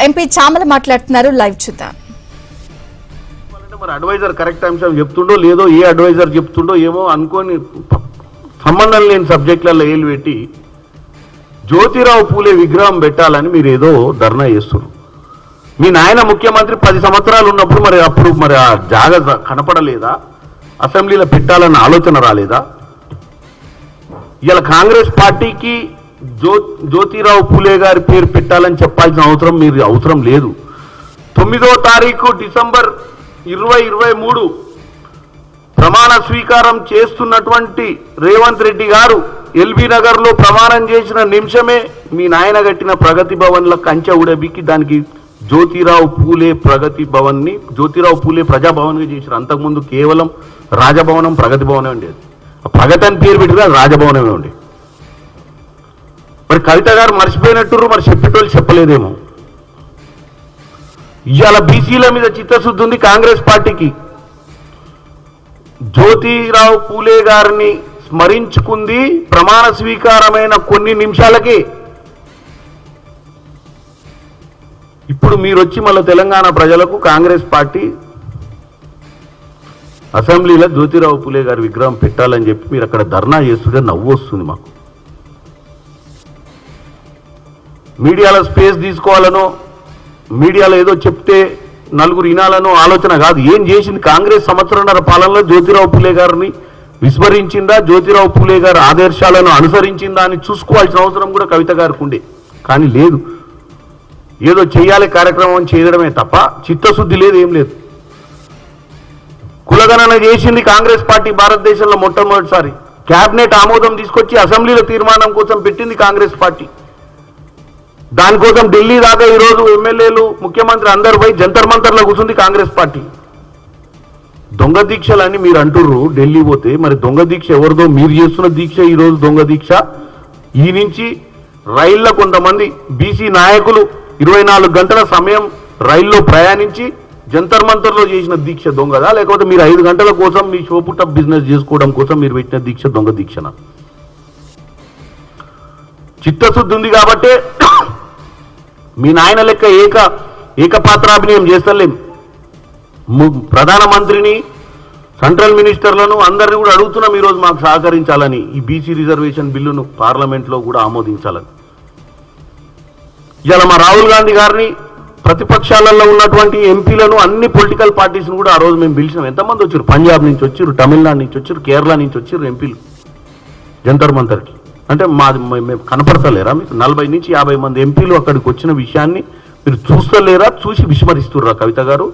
MP Chamala మాట్లాడుతున్నారు, live చూద్దాం. మరి అడ్వైజర్ కరెక్ట్ అంశం చెప్తుండో లేదో, ఏ అడ్వైజర్ చెప్తుండో ఏమో అనుకోని సంబంధం లేని సబ్జెక్టులలో ఏలు పెట్టి జ్యోతిరావు పూలే విగ్రహం పెట్టాలని మీరు ఏదో ధర్నా చేస్తున్నారు. మీ నాయన ముఖ్యమంత్రి 10 సంవత్సరాలు ఉన్నప్పుడు మరి అప్పుడు మరి ఆ జాగ కనపడలేదా? అసెంబ్లీలో పెట్టాలన్న ఆలోచన రాలేదా? ఇలా కాంగ్రెస్ పార్టీకి జ్యోతిరావు పూలే గారి పేరు పెట్టాలని చెప్పాల్సిన అవసరం లేదు. 9వ తారీఖు డిసెంబర్ 2023 ప్రమాణ స్వీకారం చేస్తున్నటువంటి రేవంత్ రెడ్డి గారు ఎల్బీ నగర్ లో ప్రమాణం చేసిన నిమిషమే మీ నాయన కట్టిన ప్రగతి భవన్ల కంచె ఉడబికి దానికి జ్యోతిరావు పూలే ప్రగతి భవన్ ని జ్యోతిరావు పూలే ప్రజాభవన్ గా చేశారు. అంతకుముందు కేవలం రాజభవనం ప్రగతి భవనం ఉండేది. ప్రగతి అని పేరు పెట్టిన రాజభవనమే ఉండే. మరి కవిత గారు మర్చిపోయినట్టు మరి చెప్పేటోళ్ళు చెప్పలేదేమో. ఇవాళ బీసీల మీద చిత్తశుద్ధి ఉంది కాంగ్రెస్ పార్టీకి. జ్యోతిరావు పూలే గారిని స్మరించుకుంది ప్రమాణ స్వీకారమైన కొన్ని నిమిషాలకే. ఇప్పుడు మీరు వచ్చి మళ్ళీ తెలంగాణ ప్రజలకు కాంగ్రెస్ పార్టీ అసెంబ్లీలో జ్యోతిరావు పూలే గారి విగ్రహం పెట్టాలని చెప్పి మీరు అక్కడ ధర్నా చేస్తుంటే నవ్వు వస్తుంది మాకు. మీడియాలో స్పేస్ తీసుకోవాలనో, మీడియాలో ఏదో చెప్తే నలుగురు వినాలనో ఆలోచన కాదు. ఏం చేసింది కాంగ్రెస్ సంవత్సరంన్నర పాలనలో? జ్యోతిరావు పూలే గారిని విస్మరించిందా? జ్యోతిరావు పూలే గారి ఆదర్శాలను అనుసరించిందా అని చూసుకోవాల్సిన అవసరం కూడా కవిత గారికి ఉండే. కానీ లేదు, ఏదో చేయాలి కార్యక్రమం చేయడమే తప్ప చిత్తశుద్ధి లేదు, ఏం లేదు. కులగణన చేసింది కాంగ్రెస్ పార్టీ భారతదేశంలో మొట్టమొదటిసారి. క్యాబినెట్ ఆమోదం తీసుకొచ్చి అసెంబ్లీలో తీర్మానం కోసం పెట్టింది కాంగ్రెస్ పార్టీ. దానికోసం ఢిల్లీ దాకా ఈరోజు ఎమ్మెల్యేలు ముఖ్యమంత్రి అందరు పోయి జంతర్ మంతర్లో కూర్చుంది కాంగ్రెస్ పార్టీ. దొంగ దీక్షలని మీరు అంటుర్రు ఢిల్లీ పోతే, మరి దొంగ దీక్ష ఎవరిదో? మీరు చేస్తున్న దీక్ష ఈరోజు దొంగ దీక్ష. ఈ నుంచి రైళ్ల కొంతమంది బీసీ నాయకులు 24 గంటల సమయం రైల్లో ప్రయాణించి జంతర్ మంతర్లో చేసిన దీక్ష దొంగదా? లేకపోతే మీరు 5 గంటల కోసం మీ షోపుట బిజినెస్ చేసుకోవడం కోసం మీరు పెట్టిన దీక్ష దొంగ దీక్షనా? చిత్తశుద్ధి ఉంది కాబట్టే మీ నాయన లెక్క ఏకపాత్రాభినయం చేస్తలేం. ప్రధానమంత్రిని, సెంట్రల్ మినిస్టర్లను అందరినీ కూడా అడుగుతున్నాం ఈరోజు మాకు సహకరించాలని, ఈ బీసీ రిజర్వేషన్ బిల్లును పార్లమెంట్లో కూడా ఆమోదించాలని. ఇలా మా రాహుల్ గాంధీ గారిని, ప్రతిపక్షాలలో ఉన్నటువంటి ఎంపీలను, అన్ని పొలిటికల్ పార్టీస్ని కూడా ఆ రోజు మేము పిలిచినాం. ఎంతమంది వచ్చారు? పంజాబ్ నుంచి వచ్చారు, తమిళనాడు నుంచి వచ్చారు, కేరళ నుంచి వచ్చారు ఎంపీలు జంతర్ మంతర్కి. అంటే మేము కనపడతలేరా మీకు? 40 నుంచి 50 మంది ఎంపీలు అక్కడికి వచ్చిన విషయాన్ని మీరు చూస్తలేరా? చూసి విస్మరిస్తుర్రా కవిత గారు?